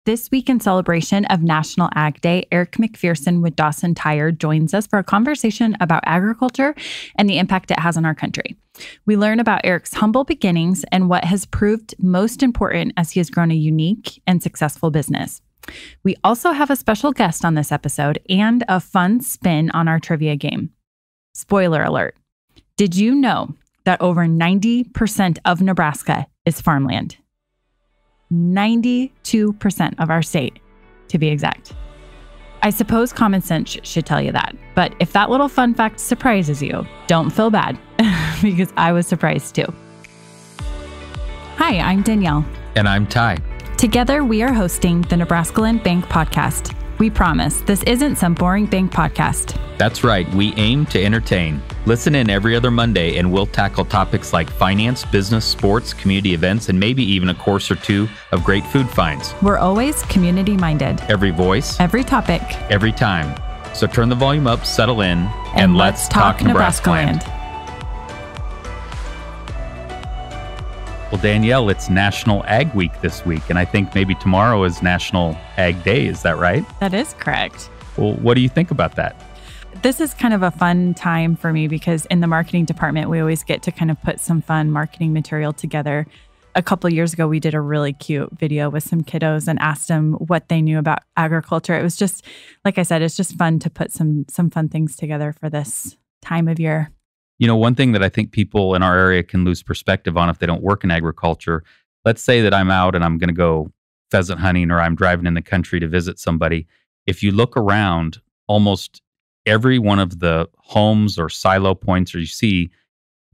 This week, in celebration of National Ag Day, Eric MacPherson with Dawson Tire joins us for a conversation about agriculture and the impact it has on our country. We learn about Eric's humble beginnings and what has proved most important as he has grown a unique and successful business. We also have a special guest on this episode and a fun spin on our trivia game. Spoiler alert. Did you know that over 90% of Nebraska is farmland? 92% of our state, to be exact. I suppose common sense should tell you that. But if that little fun fact surprises you, don't feel bad because I was surprised too. Hi, I'm Danielle. And I'm Ty. Together, we are hosting the NebraskaLand Bank podcast. We promise this isn't some boring bank podcast. That's right. We aim to entertain. Listen in every other Monday and we'll tackle topics like finance, business, sports, community events, and maybe even a course or two of great food finds. We're always community-minded. Every voice. Every topic. Every time. So turn the volume up, settle in, and let's talk NebraskaLand. Well, Danielle, it's National Ag Week this week, and I think maybe tomorrow is National Ag Day. Is that right? That is correct. Well, what do you think about that? This is kind of a fun time for me because in the marketing department, we always get to kind of put some fun marketing material together. A couple of years ago, we did a really cute video with some kiddos and asked them what they knew about agriculture. It was just, like I said, it's just fun to put some fun things together for this time of year. You know, one thing that I think people in our area can lose perspective on if they don't work in agriculture, let's say that I'm out and I'm going to go pheasant hunting or I'm driving in the country to visit somebody. If you look around, almost every one of the homes or silo points or you see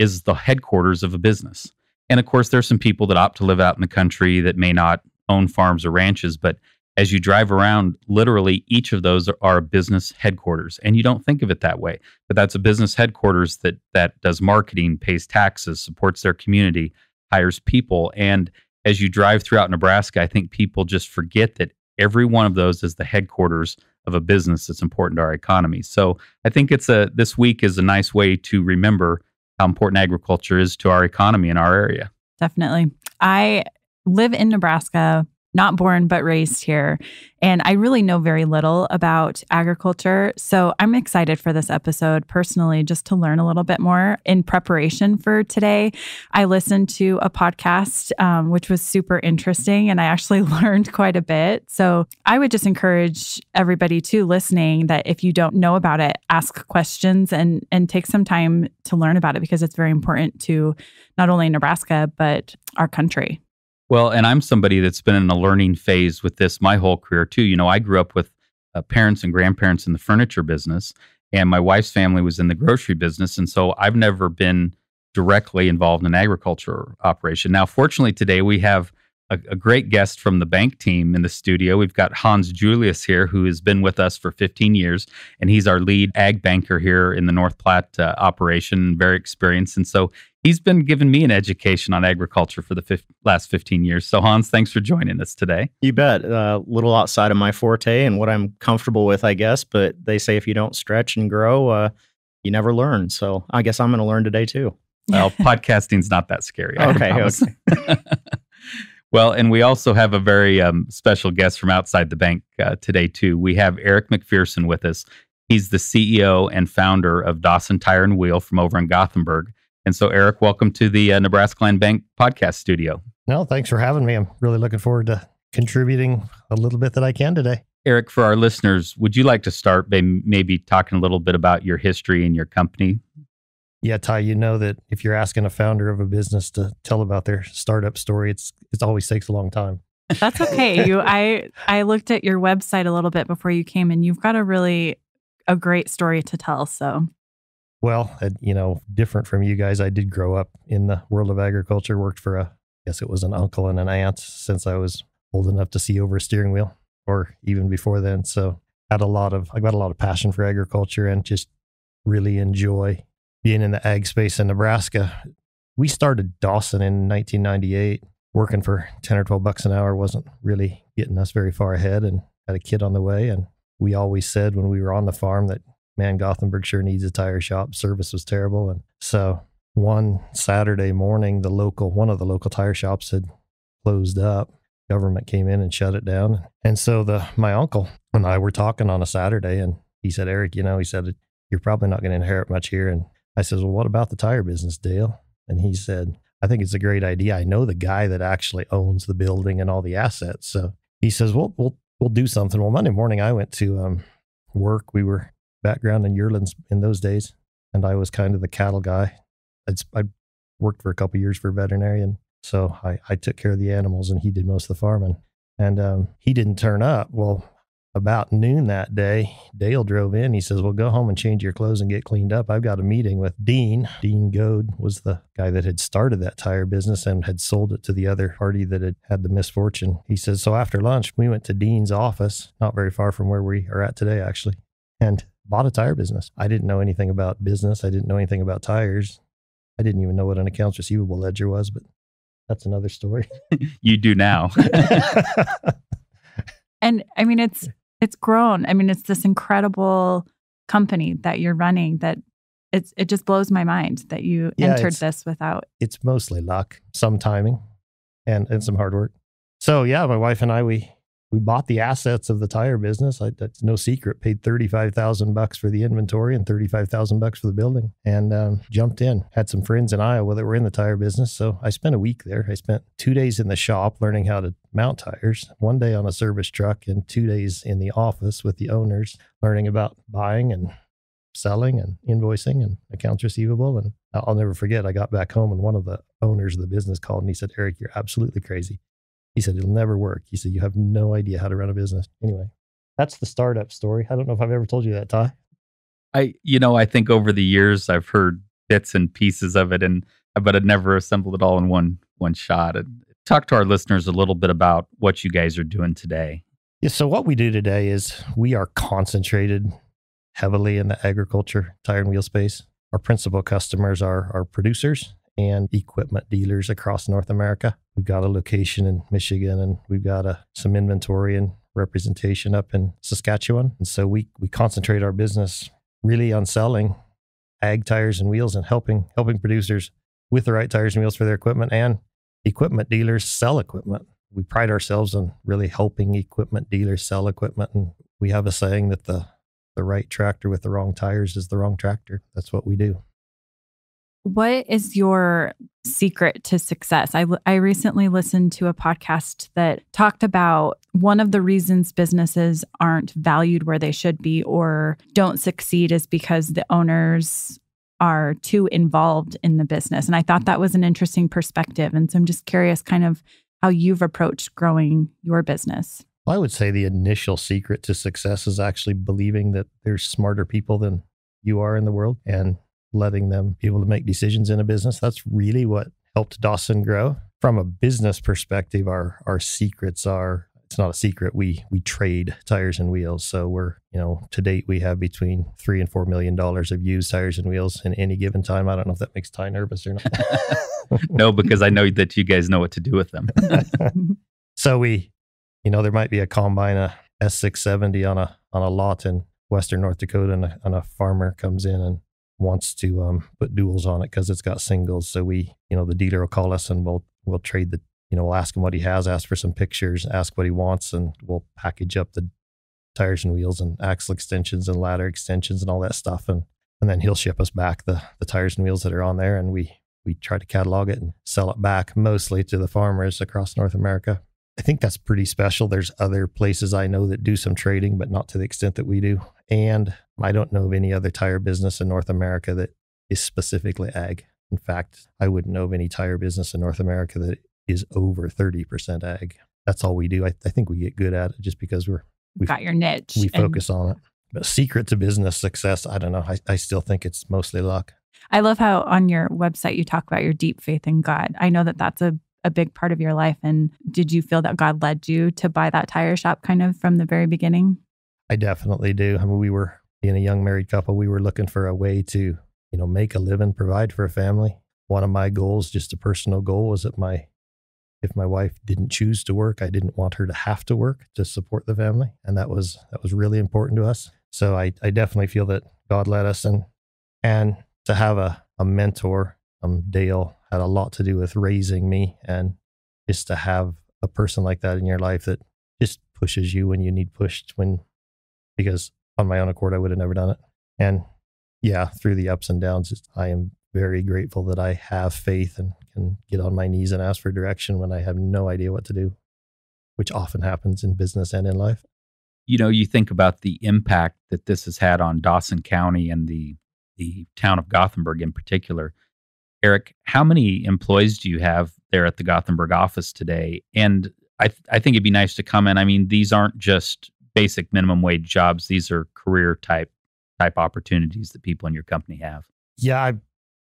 is the headquarters of a business. And of course, there's some people that opt to live out in the country that may not own farms or ranches, but as you drive around, literally each of those are business headquarters. And you don't think of it that way, but that's a business headquarters that does marketing, pays taxes, supports their community, hires people. And as you drive throughout Nebraska, I think people just forget that every one of those is the headquarters of a business that's important to our economy. So I think this week is a nice way to remember how important agriculture is to our economy in our area. Definitely. I live in Nebraska, not born, but raised here. And I really know very little about agriculture. So I'm excited for this episode personally, just to learn a little bit more. In preparation for today, I listened to a podcast, which was super interesting. And I actually learned quite a bit. So I would just encourage everybody too listening that if you don't know about it, ask questions and take some time to learn about it because it's very important to not only Nebraska, but our country. Well, and I'm somebody that's been in a learning phase with this my whole career too. You know, I grew up with parents and grandparents in the furniture business, and my wife's family was in the grocery business. And so I've never been directly involved in an agriculture operation. Now, fortunately, today we have a great guest from the bank team in the studio. We've got Julius here, who has been with us for 15 years, and he's our lead ag banker here in the North Platte operation, very experienced. And so he's been giving me an education on agriculture for the last 15 years. So Hans, thanks for joining us today. You bet. A little outside of my forte and what I'm comfortable with, I guess. But they say if you don't stretch and grow, you never learn. So I guess I'm going to learn today too. Well, podcasting's not that scary. Okay. Well, and we also have a very special guest from outside the bank today too. We have Eric MacPherson with us. He's the CEO and founder of Dawson Tire and Wheel from over in Gothenburg. And so, Eric, welcome to the NebraskaLand Bank podcast studio. No, thanks for having me. I'm really looking forward to contributing a little bit that I can today. Eric, for our listeners, would you like to start by maybe talking a little bit about your history and your company? Yeah, Ty, you know that if you're asking a founder of a business to tell about their startup story, it always takes a long time. That's okay. I looked at your website a little bit before you came, and you've got a great story to tell. So, well, different from you guys, I did grow up in the world of agriculture. Worked for I guess it was an uncle and an aunt since I was old enough to see over a steering wheel, or even before then. So, I got a lot of passion for agriculture and just really enjoy being in the ag space in Nebraska. We started Dawson in 1998. Working for 10 or 12 bucks an hour wasn't really getting us very far ahead, and had a kid on the way. And we always said when we were on the farm that, man, Gothenburg sure needs a tire shop. Service was terrible. And so one Saturday morning, one of the local tire shops had closed up. government came in and shut it down. And so my uncle and I were talking on a Saturday, and he said, Eric, he said, you're probably not going to inherit much here. And I said, well, what about the tire business, Dale? And he said, I think it's a great idea. I know the guy that actually owns the building and all the assets. So he says, well, we'll do something. Well, Monday morning I went to work. We were background in yearlings in those days, and I was kind of the cattle guy. I worked for a couple of years for a veterinarian, so I took care of the animals, and he did most of the farming. And he didn't turn up. Well, about noon that day, Dale drove in. He says, well, go home and change your clothes and get cleaned up. I've got a meeting with Dean. Dean Goad was the guy that had started that tire business and had sold it to the other party that had had the misfortune. He says, so after lunch, we went to Dean's office, not very far from where we are at today, actually, and bought a tire business. I didn't know anything about business. I didn't know anything about tires. I didn't even know what an accounts receivable ledger was, but that's another story. You do now. And I mean, it's grown. I mean, it's this incredible company that you're running that it just blows my mind that you entered this without. It's mostly luck, some timing, and some hard work. So yeah, my wife and I, we bought the assets of the tire business. That's no secret. Paid $35,000 for the inventory and $35,000 for the building, and jumped in. Had some friends in Iowa that were in the tire business, so I spent a week there. I spent 2 days in the shop learning how to mount tires, 1 day on a service truck, and 2 days in the office with the owners, learning about buying and selling and invoicing and accounts receivable. And I'll never forget, I got back home and one of the owners of the business called and he said, Eric, you're absolutely crazy. He said, it'll never work. He said, you have no idea how to run a business. Anyway, that's the startup story. I don't know if I've ever told you that, Ty. I think over the years I've heard bits and pieces of it, but I'd never assembled it all in one shot. And talk to our listeners a little bit about what you guys are doing today. Yeah, so what we do today is we are concentrated heavily in the agriculture tire and wheel space. Our principal customers are producers and equipment dealers across North America. We've got a location in Michigan, and we've got some inventory and representation up in Saskatchewan. And so we concentrate our business really on selling ag tires and wheels and helping producers with the right tires and wheels for their equipment, and equipment dealers sell equipment. We pride ourselves on really helping equipment dealers sell equipment. And we have a saying that the right tractor with the wrong tires is the wrong tractor. That's what we do. What is your secret to success? I recently listened to a podcast that talked about one of the reasons businesses aren't valued where they should be or don't succeed is because the owners are too involved in the business. And I thought that was an interesting perspective. And so I'm just curious kind of how you've approached growing your business. I would say the initial secret to success is actually believing that there's smarter people than you are in the world and letting them be able to make decisions in a business. That's really what helped Dawson grow. From a business perspective, our secrets are, it's not a secret, we trade tires and wheels. So we're, to date, we have between $3 and $4 million of used tires and wheels in any given time. I don't know if that makes Ty nervous or not. No, because I know that you guys know what to do with them. So there might be a combine, a S670 on a lot in Western North Dakota, and a farmer comes in and wants to put duals on it because it's got singles. So the dealer will call us and we'll trade we'll ask him what he has, ask for some pictures, ask what he wants, and we'll package up the tires and wheels and axle extensions and ladder extensions and all that stuff. And then he'll ship us back the tires and wheels that are on there, and we try to catalog it and sell it back mostly to the farmers across North America. I think that's pretty special. There's other places I know that do some trading, but not to the extent that we do. And I don't know of any other tire business in North America that is specifically ag. In fact, I wouldn't know of any tire business in North America that is over 30% ag. That's all we do. I think we get good at it just because we've got your niche. We focus on it. But secret to business success, I don't know. I still think it's mostly luck. I love how on your website you talk about your deep faith in God. I know that that's a big part of your life. And did you feel that God led you to buy that tire shop kind of from the very beginning? I definitely do. I mean, we were being a young married couple. We were looking for a way to, make a living, provide for a family. One of my goals, just a personal goal, was that if my wife didn't choose to work, I didn't want her to have to work to support the family. And that was really important to us. So I definitely feel that God led us, and to have a mentor, Dale, had a lot to do with raising me, and just to have a person like that in your life that just pushes you when you need pushed, because on my own accord, I would have never done it. And yeah, through the ups and downs, I am very grateful that I have faith and can get on my knees and ask for direction when I have no idea what to do, which often happens in business and in life. You think about the impact that this has had on Dawson County and the town of Gothenburg in particular. Eric, how many employees do you have there at the Gothenburg office today? And I think it'd be nice to comment. I mean, these aren't just basic minimum wage jobs. These are career type opportunities that people in your company have. Yeah,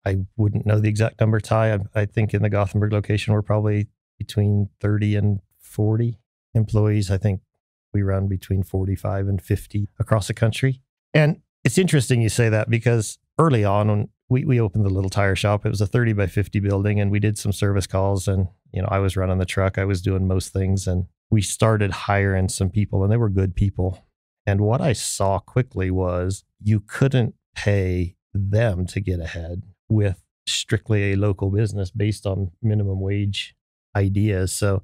I wouldn't know the exact number, Ty. I think in the Gothenburg location, we're probably between 30 and 40 employees. I think we run between 45 and 50 across the country. And it's interesting you say that, because early on when we opened the little tire shop, it was a 30 by 50 building, and we did some service calls, and I was running the truck. I was doing most things, and we started hiring some people, and they were good people. And what I saw quickly was you couldn't pay them to get ahead with strictly a local business based on minimum wage ideas. So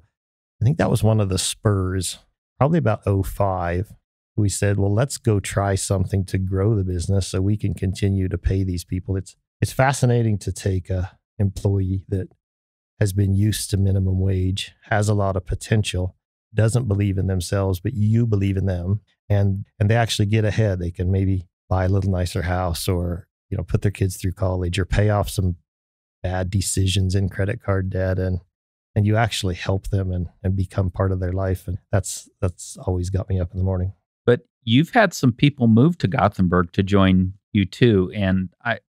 I think that was one of the spurs, probably about 2005. We said, well, let's go try something to grow the business so we can continue to pay these people. It's fascinating to take a employee that has been used to minimum wage, has a lot of potential, doesn't believe in themselves, but you believe in them, and they actually get ahead. They can maybe buy a little nicer house, or put their kids through college, or pay off some bad decisions in credit card debt, and you actually help them and become part of their life. And that's always got me up in the morning. But you've had some people move to Gothenburg to join you too. And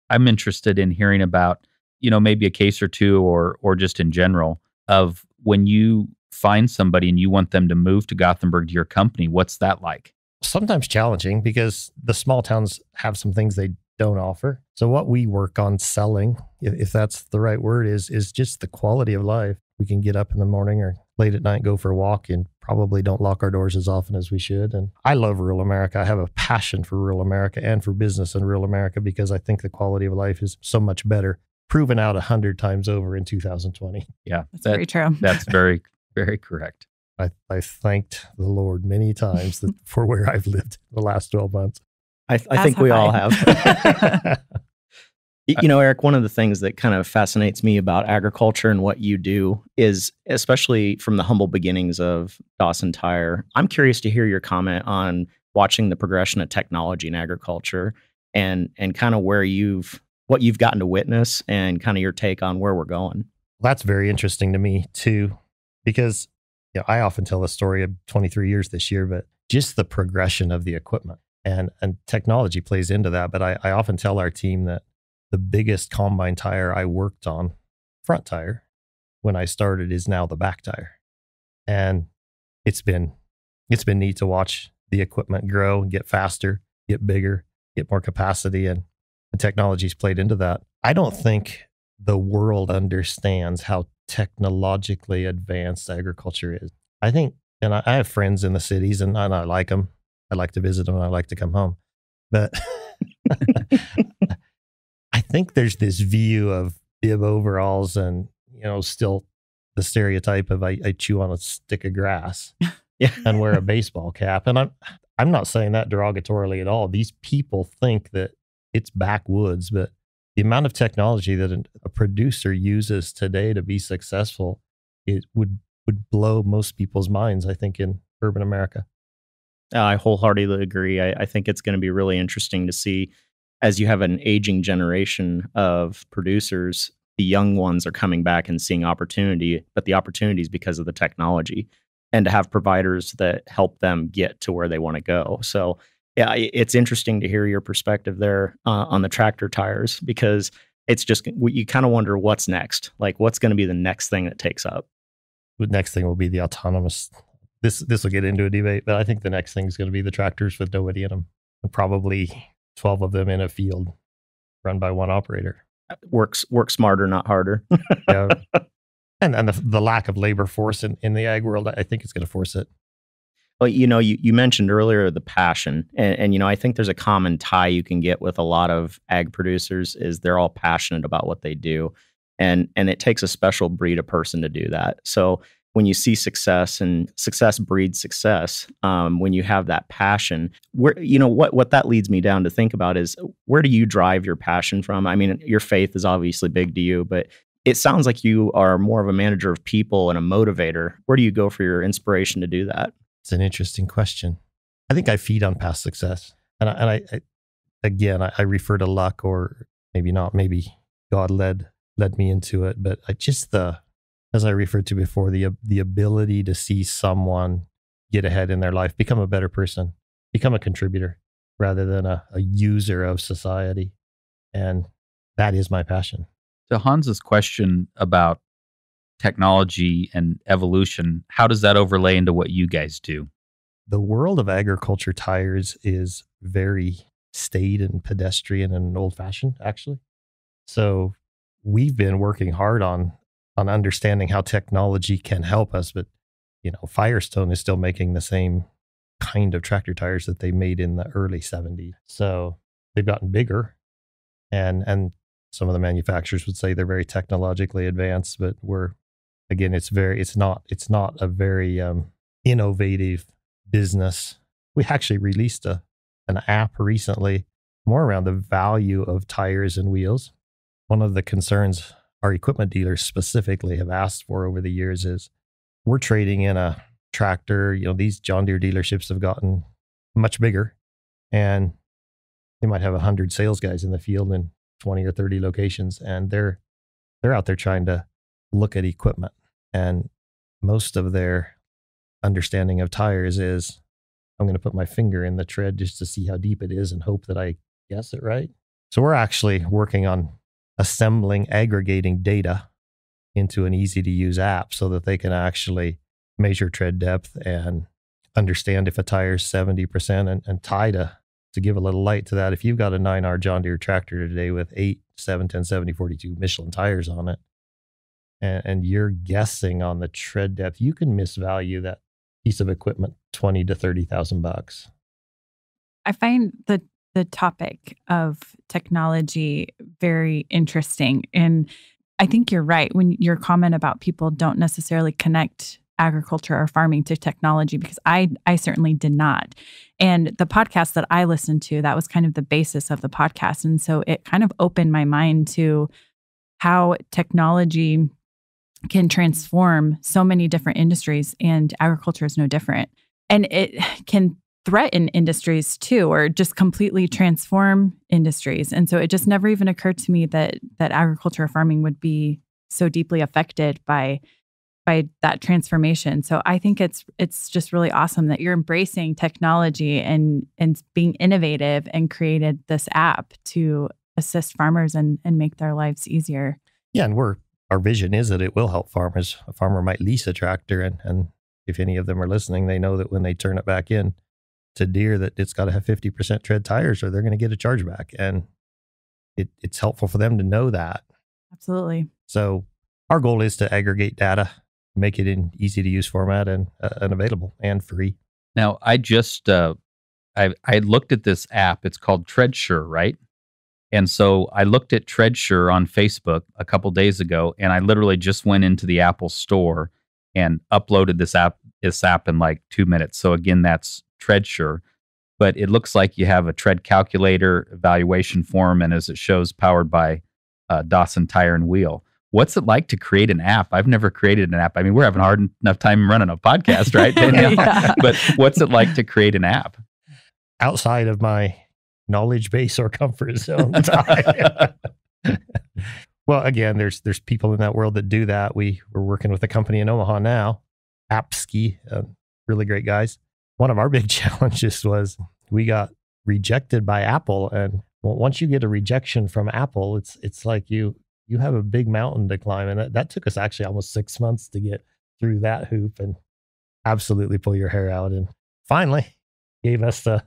I'm interested in hearing about, maybe a case or two or just in general of when you find somebody and you want them to move to Gothenburg to your company. What's that like? Sometimes challenging, because the small towns have some things they don't offer. So what we work on selling, if that's the right word, is just the quality of life. We can get up in the morning or late at night, go for a walk, and probably don't lock our doors as often as we should. And I love rural America. I have a passion for rural America and for business in rural America, because I think the quality of life is so much better, proven out 100 times over in 2020. Yeah, that's very true. That's very, very correct. I thanked the Lord many times for where I've lived the last 12 months. I think we all have. Eric, one of the things that kind of fascinates me about agriculture and what you do is, especially from the humble beginnings of Dawson Tire, I'm curious to hear your comment on watching the progression of technology in agriculture and kind of what you've gotten to witness and kind of your take on where we're going. That's very interesting to me too, because I often tell the story of 23 years this year, but just the progression of the equipment and technology plays into that. But I often tell our team that the biggest combine tire I worked on, front tire, when I started, is now the back tire. And it's been neat to watch the equipment grow, get faster, get bigger, get more capacity, and technology's played into that. I don't think the world understands how technologically advanced agriculture is. I think, and I have friends in the cities, and I like them. I like to visit them, and I like to come home. But I think there's this view of bib overalls and, still the stereotype of I chew on a stick of grass and wear a baseball cap. And I'm not saying that derogatorily at all. These people think that it's backwoods, but the amount of technology that a producer uses today to be successful, it would blow most people's minds, I think, in urban America. I wholeheartedly agree. I think it's going to be really interesting to see, as you have an aging generation of producers, the young ones are coming back and seeing opportunity, but the opportunity is because of the technology, and to have providers that help them get to where they want to go. So yeah, it's interesting to hear your perspective there on the tractor tires, because it's just, you kind of wonder what's next. Like, what's going to be the next thing that takes up? The next thing will be the autonomous. This will get into a debate, but I think the next thing is going to be the tractors with nobody in them, and probably 12 of them in a field run by one operator. Work smarter, not harder. Yeah. And the lack of labor force in the ag world, I think it's going to force it. Well, you mentioned earlier the passion, and I think there's a common tie you can get with a lot of ag producers is they're all passionate about what they do, and it takes a special breed of person to do that. So when you see success and success breeds success, when you have that passion, where, you know, what that leads me down to think about is, where do you drive your passion from? I mean, your faith is obviously big to you, but it sounds like you are more of a manager of people and a motivator. Where do you go for your inspiration to do that? It's an interesting question. I think I feed on past success. And I refer to luck, or maybe not, maybe God led me into it. But as I referred to before, the ability to see someone get ahead in their life, become a better person, become a contributor rather than a user of society. And that is my passion. To Hans's question about technology and evolution, how does that overlay into what you guys do? The world of agriculture tires is very staid and pedestrian and old-fashioned, actually. So we've been working hard on understanding how technology can help us, but Firestone is still making the same kind of tractor tires that they made in the early 70s. So they've gotten bigger, and some of the manufacturers would say they're very technologically advanced, but it's not a very innovative business. We actually released an app recently more around the value of tires and wheels. One of the concerns our equipment dealers specifically have asked for over the years is, we're trading in a tractor. These John Deere dealerships have gotten much bigger, and they might have 100 sales guys in the field in 20 or 30 locations, and they're out there trying to look at equipment. And most of their understanding of tires is, I'm going to put my finger in the tread just to see how deep it is and hope that I guess it right. So we're actually working on aggregating data into an easy to use app so that they can actually measure tread depth and understand if a tire is 70%, and tie to give a little light to that. If you've got a 9R John Deere tractor today with 8, 7, 10, 70, 42 Michelin tires on it, and you're guessing on the tread depth, you can misvalue that piece of equipment $20,000 to $30,000. I find the topic of technology very interesting. And I think you're right when your comment about people don't necessarily connect agriculture or farming to technology, because I certainly did not. And the podcast that I listened to, that was kind of the basis of the podcast. And so it kind of opened my mind to how technology can transform so many different industries, and agriculture is no different. And it can threaten industries too, or just completely transform industries. And so it just never even occurred to me that agriculture or farming would be so deeply affected by that transformation. So I think it's just really awesome that you're embracing technology and being innovative, and created this app to assist farmers and make their lives easier. Yeah, and our vision is that it will help farmers. A farmer might lease a tractor, and if any of them are listening, they know that when they turn it back in to Deere, that it's got to have 50% tread tires, or they're going to get a chargeback. And it's helpful for them to know that. Absolutely. So our goal is to aggregate data, make it in easy to use format, and available and free. Now, I just I looked at this app. It's called TreadSure, right? And so I looked at TreadSure on Facebook a couple days ago, and I literally just went into the Apple store and uploaded this app in like 2 minutes. So again, that's TreadSure. But it looks like you have a tread calculator, evaluation form, and as it shows, powered by Dawson Tire and Wheel. What's it like to create an app? I've never created an app. I mean, we're having hard enough time running a podcast, right, Danielle? Yeah. But what's it like to create an app? Outside of my knowledge base or comfort zone. Well, again, there's people in that world that do that. We're working with a company in Omaha now, Appski, really great guys. One of our big challenges was we got rejected by Apple, and once you get a rejection from Apple, it's like you have a big mountain to climb, and that took us actually almost 6 months to get through that hoop and absolutely pull your hair out, and finally gave us the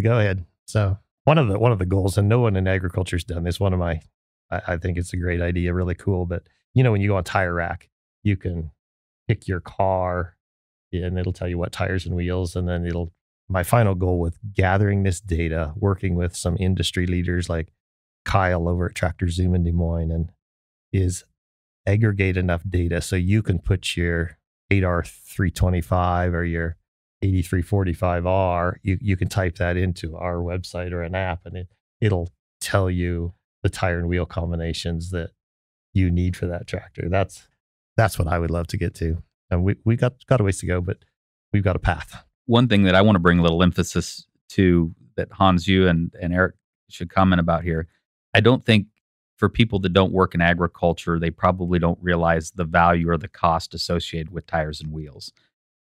go ahead. So one of the goals, and no one in agriculture has done this. I think it's a great idea, really cool. But when you go on Tire Rack, you can pick your car, and it'll tell you what tires and wheels, and then my final goal with gathering this data, working with some industry leaders like Kyle over at Tractor Zoom in Des Moines, and is aggregate enough data so you can put your 8R325 or your 8345R, you can type that into our website or an app, and it'll tell you the tire and wheel combinations that you need for that tractor. That's what I would love to get to. And we got a ways to go, but we've got a path. One thing that I want to bring a little emphasis to that Hans, you and Eric should comment about here. I don't think for people that don't work in agriculture, they probably don't realize the value or the cost associated with tires and wheels.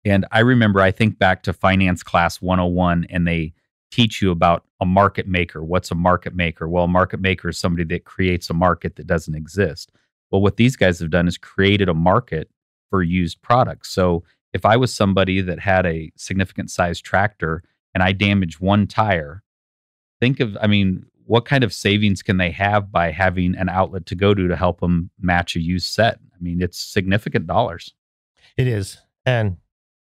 And I think back to Finance Class 101, and they teach you about a market maker. What's a market maker? Well, a market maker is somebody that creates a market that doesn't exist. Well, what these guys have done is created a market for used products. So if I was somebody that had a significant size tractor and I damaged one tire, what kind of savings can they have by having an outlet to go to help them match a used set? I mean, it's significant dollars. It is. And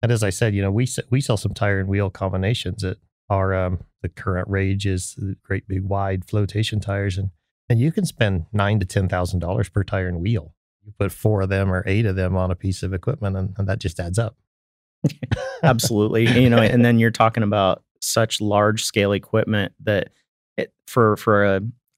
as I said, we sell some tire and wheel combinations that are, the current rage is the great big wide flotation tires. And you can spend $9,000 to $10,000 per tire and wheel. You put 4 of them or 8 of them on a piece of equipment, and that just adds up. Absolutely. And then you're talking about such large scale equipment that for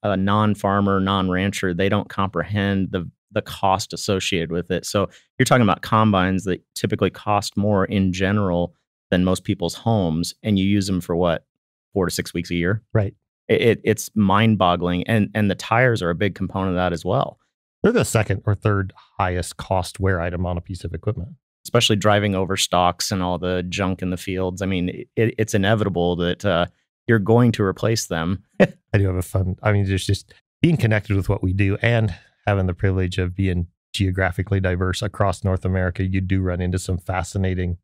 a non-farmer, non-rancher, they don't comprehend the cost associated with it. So you're talking about combines that typically cost more in general than most people's homes, and you use them for what, 4 to 6 weeks a year? Right. It's mind-boggling, and the tires are a big component of that as well. They're the second or third highest cost wear item on a piece of equipment. Especially driving over stalks and all the junk in the fields. I mean, it's inevitable that you're going to replace them. I do have there's just being connected with what we do and having the privilege of being geographically diverse across North America. You do run into some fascinating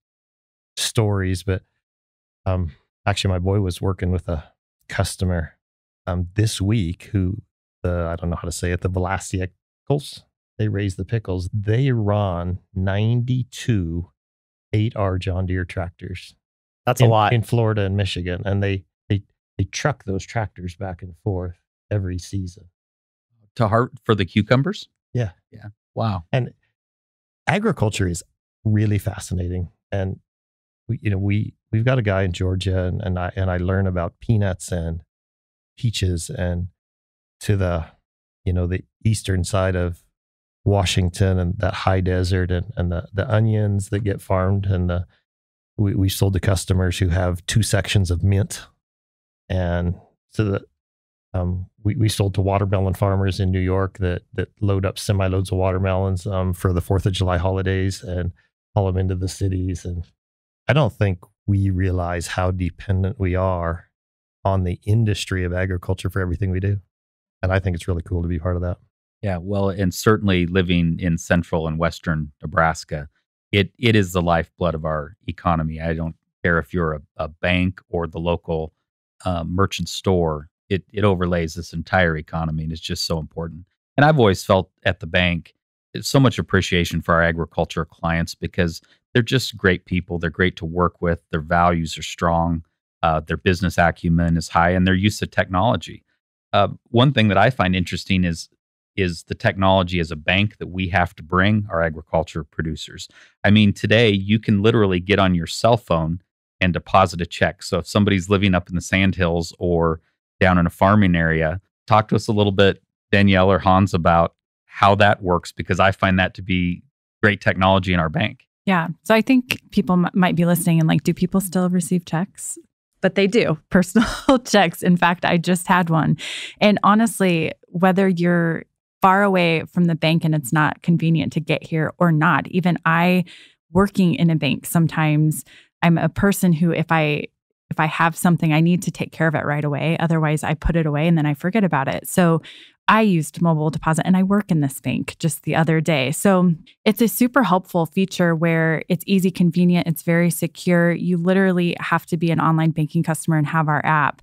stories, but actually my boy was working with a customer this week who I don't know how to say it, the Velasiacles, they raise the pickles. They run 92 8R John Deere tractors. That's a lot. In Florida and Michigan. And they truck those tractors back and forth every season. For the cucumbers? Yeah. Yeah. Wow. And agriculture is really fascinating. And we've got a guy in Georgia, and I learn about peanuts and peaches, and to the eastern side of Washington and that high desert, and the onions that get farmed, and we sold to customers who have 2 sections of mint, and so we sold to watermelon farmers in New York that load up semi-loads of watermelons for the 4th of July holidays and haul them into the cities. And I don't think we realize how dependent we are on the industry of agriculture for everything we do. And I think it's really cool to be part of that. Yeah, well, and certainly living in central and western Nebraska, it is the lifeblood of our economy. I don't care if you're a bank or the local merchant store, it overlays this entire economy, and it's just so important. And I've always felt at the bank so much appreciation for our agriculture clients because they're just great people. They're great to work with. Their values are strong. Their business acumen is high, and their use of technology. One thing that I find interesting is the technology as a bank that we have to bring our agriculture producers. I mean, today you can literally get on your cell phone and deposit a check. So if somebody's living up in the Sandhills or down in a farming area, talk to us a little bit, Danielle or Hans, about how that works, because I find that to be great technology in our bank. Yeah. So I think people might be listening and like, do people still receive checks? But they do, personal checks. In fact, I just had one. And honestly, whether you're far away from the bank and it's not convenient to get here or not, even I working in a bank, sometimes I'm a person who, if I have something, I need to take care of it right away. Otherwise, I put it away and then I forget about it. So I used mobile deposit, and I work in this bank just the other day. So it's a super helpful feature where it's easy, convenient, it's very secure. You literally have to be an online banking customer and have our app.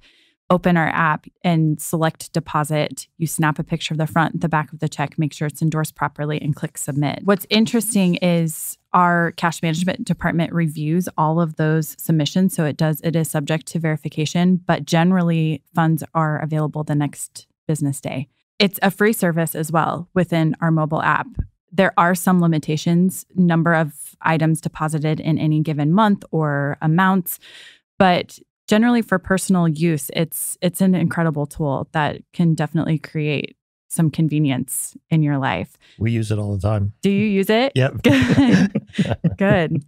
Open our app and select deposit. You snap a picture of the front, the back of the check, make sure it's endorsed properly, and click submit. What's interesting is our cash management department reviews all of those submissions. So it is subject to verification, but generally funds are available the next business day. It's a free service as well within our mobile app. there are some limitations, number of items deposited in any given month or amounts. But generally for personal use, it's an incredible tool that can definitely create some convenience in your life. We use it all the time. Do you use it? Yep. Good.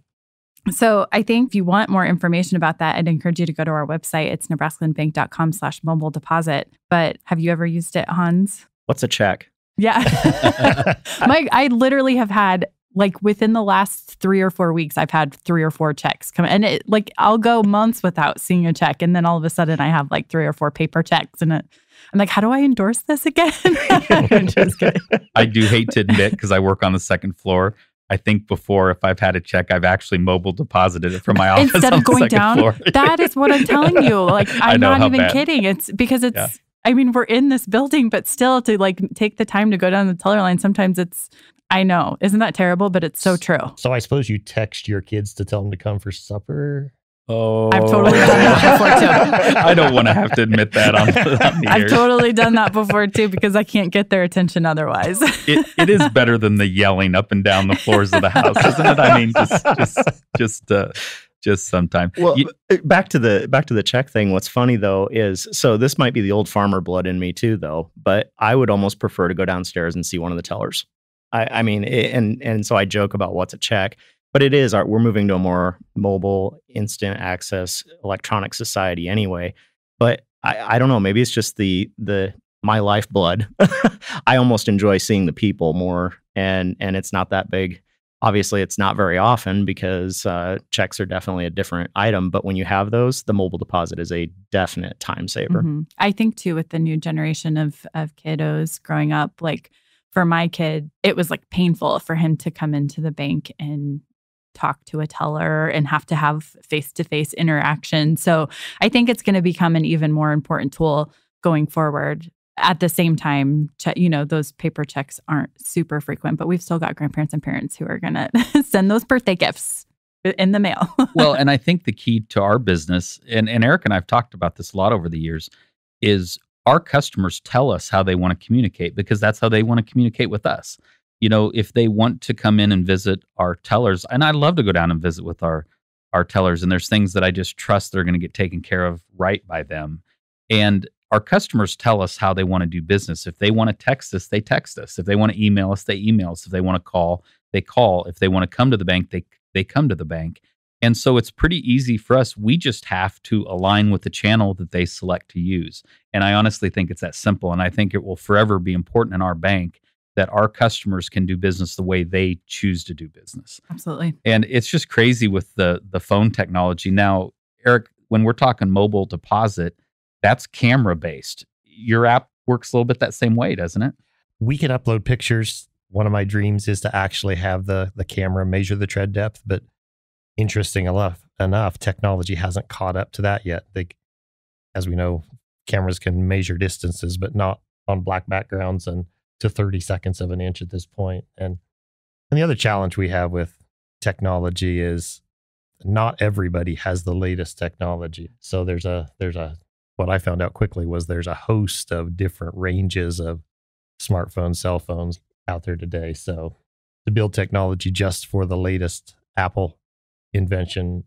So I think if you want more information about that, I'd encourage you to go to our website. It's NebraskaLandBank.com/mobile deposit. But have you ever used it, Hans? What's a check? Yeah. I literally have had, like, within the last 3 or 4 weeks, I've had 3 or 4 checks come. And I'll go months without seeing a check. And then all of a sudden I have like 3 or 4 paper checks. And I'm like, how do I endorse this again? I'm just kidding. I do hate to admit, because I work on the second floor, I think before, if I've had a check, I've actually mobile deposited it from my office instead of going down. Floor. That is what I'm telling you. Like, I'm not even kidding. It's because it's, Yeah. I mean, we're in this building, but still to like take the time to go down the teller line, sometimes I know. Isn't that terrible? But it's so true. So I suppose you text your kids to tell them to come for supper? Oh, I've totally done that before too. I don't want to have to admit that on the I've air. totally done that before too, because I can't get their attention otherwise. It is better than the yelling up and down the floors of the house, isn't it? I mean, just sometimes. Well, back to the check thing. What's funny though is, so this might be the old farmer blood in me too, though. But I would almost prefer to go downstairs and see one of the tellers. I mean, and so I joke about what's a check, but it is we're moving to a more mobile, instant access, electronic society anyway. But I don't know. Maybe it's just my lifeblood. I almost enjoy seeing the people more, and it's not that big. Obviously, it's not very often because checks are definitely a different item. But when you have those, the mobile deposit is a definite time saver. Mm-hmm. I think, too, with the new generation of kiddos growing up, like for my kid, it was like painful for him to come into the bank and talk to a teller and have to have face-to-face interaction. So I think it's going to become an even more important tool going forward. At the same time, those paper checks aren't super frequent, but we've still got grandparents and parents who are going to send those birthday gifts in the mail. Well, and I think the key to our business, and Eric and I have talked about this a lot over the years, is our customers tell us how they want to communicate, because that's how they want to communicate with us. If they want to come in and visit our tellers, and I'd love to go down and visit with our tellers, and there's things that I just trust they're going to get taken care of right by them. And our customers tell us how they want to do business. If they want to text us, they text us. If they want to email us, they email us. If they want to call, they call. If they want to come to the bank, they come to the bank. And so it's pretty easy for us. We just have to align with the channel that they select to use. And I honestly think it's that simple. And I think it will forever be important in our bank that our customers can do business the way they choose to do business. Absolutely. And it's just crazy with the phone technology. Now, Eric, when we're talking mobile deposit, that's camera based. Your app works a little bit that same way, doesn't it? We can upload pictures. One of my dreams is to actually have the camera measure the tread depth, but interesting enough, technology hasn't caught up to that yet. As we know, cameras can measure distances, but not on black backgrounds and to 30 seconds of an inch at this point. And the other challenge we have with technology is not everybody has the latest technology. So there's a what I found out quickly was there's a host of different ranges of smartphones, cell phones out there today. So to build technology just for the latest Apple invention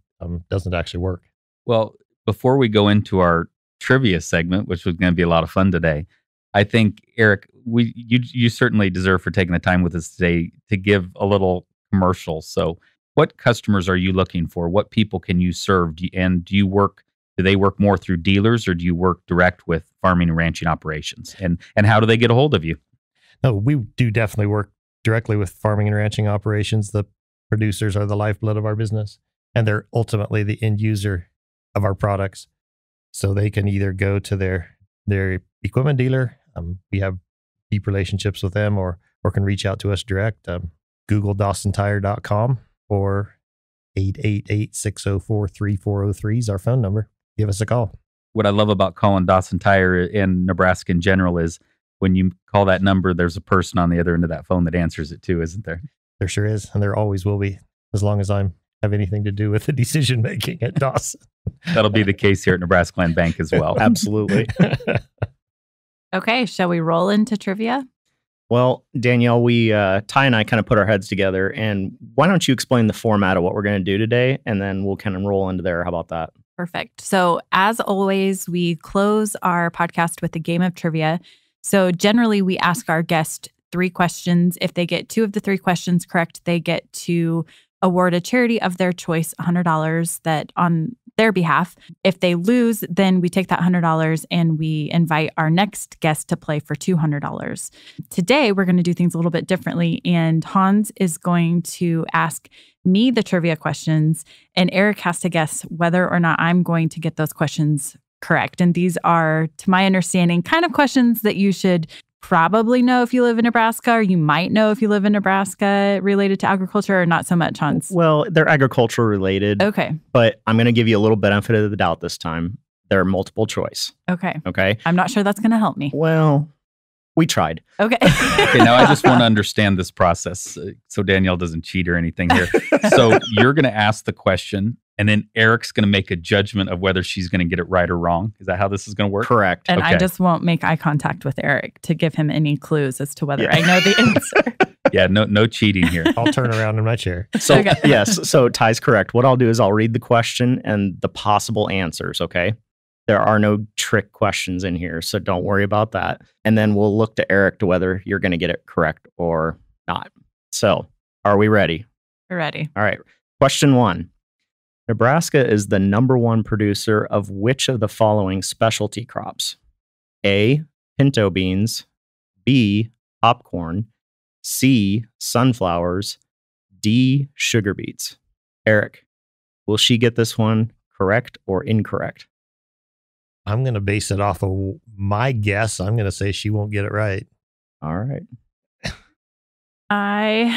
doesn't actually work. Well, before we go into our trivia segment, which was going to be a lot of fun today, I think, Eric, you certainly deserve for taking the time with us today to give a little commercial. So what customers are you looking for? What people can you serve? Do they work more through dealers, or do you work direct with farming and ranching operations? And how do they get a hold of you? No, we do definitely work directly with farming and ranching operations. The producers are the lifeblood of our business, and they're ultimately the end user of our products. So they can either go to their equipment dealer. We have deep relationships with them, or can reach out to us direct. Google DawsonTire.com or 888-604-3403 is our phone number. Give us a call. What I love about calling Dawson Tire in Nebraska in general is when you call that number, there's a person on the other end of that phone that answers it too, isn't there? There sure is. And there always will be, as long as I have anything to do with the decision making at Dawson. That'll be the case here at NebraskaLand Bank as well. Absolutely. Okay, shall we roll into trivia? Well, Danielle, Ty and I kind of put our heads together, and why don't you explain the format of what we're going to do today, and then we'll kind of roll into there. How about that? Perfect. So as always, we close our podcast with a game of trivia. So generally, we ask our guest 3 questions. If they get 2 of the 3 questions correct, they get to award a charity of their choice $100 that on their behalf. If they lose, then we take that $100 and we invite our next guest to play for $200. Today, we're going to do things a little bit differently, and Hans is going to ask me the trivia questions, and Eric has to guess whether or not I'm going to get those questions correct. And these are, to my understanding, kind of questions that you should probably know if you live in Nebraska, or you might know if you live in Nebraska, related to agriculture, or not so much, Hans? Well, they're agricultural related. Okay. But I'm going to give you a little benefit of the doubt this time. They're multiple choice. Okay. Okay. I'm not sure that's going to help me. Well, we tried. Okay. Okay, now I just want to understand this process so Danielle doesn't cheat or anything here. So you're going to ask the question, and then Eric's going to make a judgment of whether she's going to get it right or wrong. Is that how this is going to work? Correct. And I Okay. just won't make eye contact with Eric to give him any clues as to whether I know the answer. Yeah, no cheating here. I'll turn around in my chair. So, Okay. yes. So Ty's correct. What I'll do is I'll read the question and the possible answers, okay? There are no trick questions in here, so don't worry about that. And then we'll look to Eric to whether you're going to get it correct or not. So, are we ready? We're ready. All right. Question 1. Nebraska is the #1 producer of which of the following specialty crops? A, pinto beans, B, popcorn, C, sunflowers, D, sugar beets. Eric, will she get this one correct or incorrect? I'm going to base it off of my guess. I'm going to say she won't get it right. All right. I'm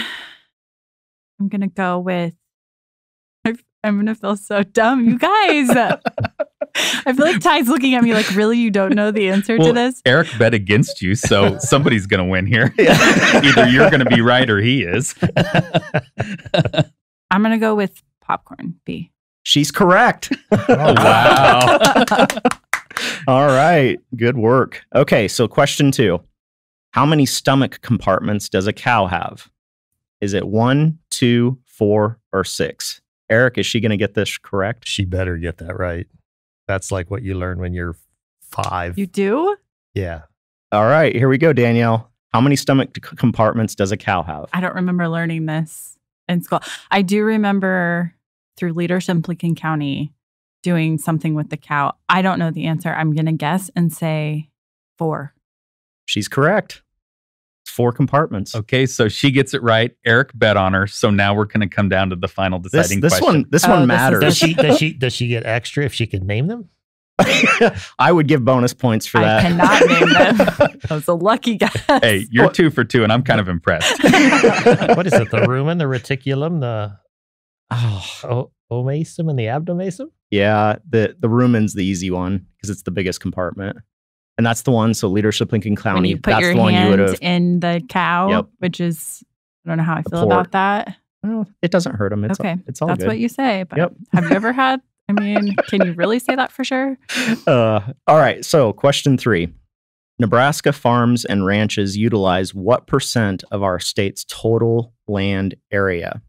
going to go with, I'm going to feel so dumb, you guys. I feel like Ty's looking at me like, really, you don't know the answer to this? Eric bet against you, so somebody's going to win here. Either you're going to be right or he is. I'm going to go with popcorn, B. She's correct. Oh, wow. All right. Good work. Okay. So, question 2. How many stomach compartments does a cow have? Is it 1, 2, 4, or 6? Eric, is she going to get this correct? She better get that right. That's like what you learn when you're 5. You do? Yeah. All right. Here we go, Danielle. How many stomach compartments does a cow have? I don't remember learning this in school. I do remember through leadership in Lincoln County doing something with the cow. I don't know the answer. I'm going to guess and say 4. She's correct. It's 4 compartments. Okay, so she gets it right. Eric bet on her. So now we're going to come down to the final deciding This question. one Oh, this is matters. Does she get extra if she can name them? I would give bonus points for that. I cannot name them. That was a lucky guess. Hey, you're 2 for 2, and I'm kind of impressed. What is it? The rumen, the reticulum, the Oh, omasum, and the abdomasum? yeah, the rumen's the easy one because it's the biggest compartment. And that's the one. So leadership Lincoln When County, you put that's your the one you would hand have. in the cow, Yep. which is, I don't know how I feel port. about that. Well, it doesn't hurt them. It's Okay. It's all That's good. what you say. But Yep. have you ever had, I mean, can you really say that for sure? All right. So, question 3. Nebraska farms and ranches utilize what % of our state's total land area?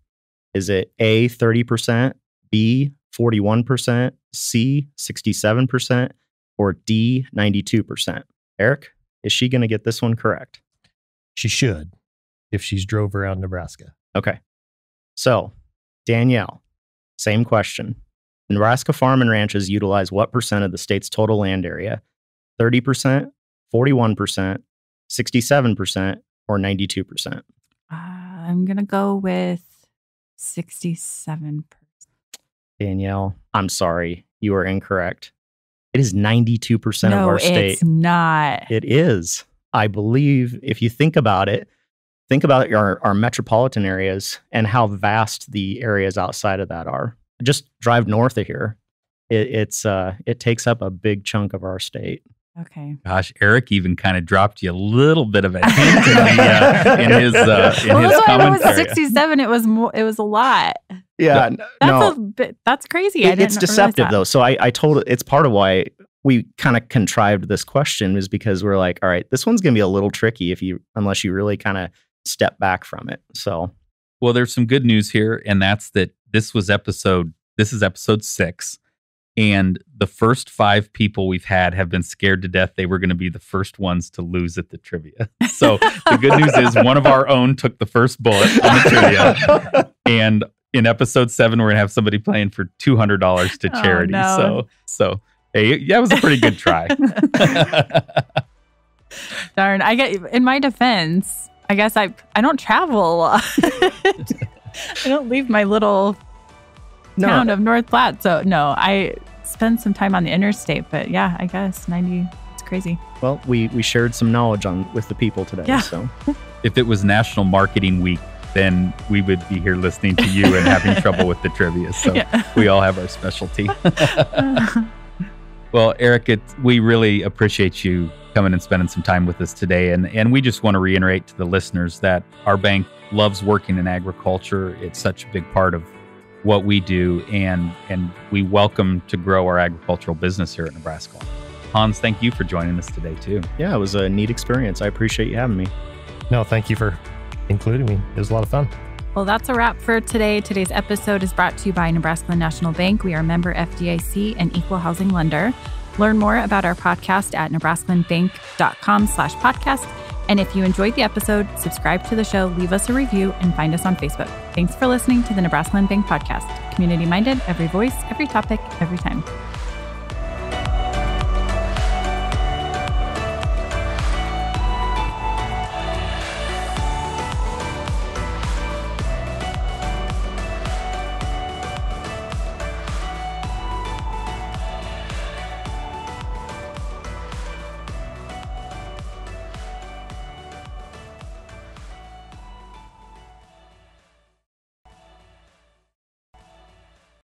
Is it A, 30%, B, 41%, C, 67%, or D, 92%? Eric, is she going to get this one correct? She should, if she's drove around Nebraska. Okay. So, Danielle, same question. Nebraska farm and ranches utilize what % of the state's total land area? 30%, 41%, 67%, or 92%? I'm going to go with 67%. Danielle, I'm sorry. You are incorrect. It is 92% of No, our state. it's not. It is. I believe if you think about it, think about our metropolitan areas and how vast the areas outside of that are. Just drive north of here. It takes up a big chunk of our state. Okay. Gosh, Eric even kind of dropped you a little bit of a hint in his Well, that's why I was commentary. 67. It was more. It was a lot. Yeah, That's a bit. That's crazy. I didn't it's deceptive realize though. So I told it's part of why we kind of contrived this question is because we're like, all right, this one's going to be a little tricky unless you really kind of step back from it. So, well, there's some good news here, and that's that this is episode 6. And the first 5 people we've had have been scared to death they were going to be the first ones to lose at the trivia. So the good news is one of our own took the first bullet on the trivia. And in episode 7, we're going to have somebody playing for $200 to charity. Oh, no. So hey, yeah, it was a pretty good try. Darn, in my defense, I guess I don't travel a lot. I don't leave my little town of North Platte. So no, I spend some time on the interstate, but yeah, I guess 90, it's crazy. Well, we shared some knowledge with the people today. Yeah. So if it was National Marketing Week, then we would be here listening to you and having trouble with the trivia. So we all have our specialty. Well, Eric, we really appreciate you coming and spending some time with us today. And we just want to reiterate to the listeners that our bank loves working in agriculture. It's such a big part of what we do, and we welcome to grow our agricultural business here at Nebraska. Hans, thank you for joining us today too. Yeah, it was a neat experience. I appreciate you having me. No, thank you for including me. It was a lot of fun. Well, that's a wrap for today. Today's episode is brought to you by NebraskaLand National Bank. We are a member FDIC and equal housing lender. Learn more about our podcast at NebraskaLandBank.com/podcast. And if you enjoyed the episode, subscribe to the show, leave us a review, and find us on Facebook. Thanks for listening to the NebraskaLand Bank podcast. Community-minded, every voice, every topic, every time.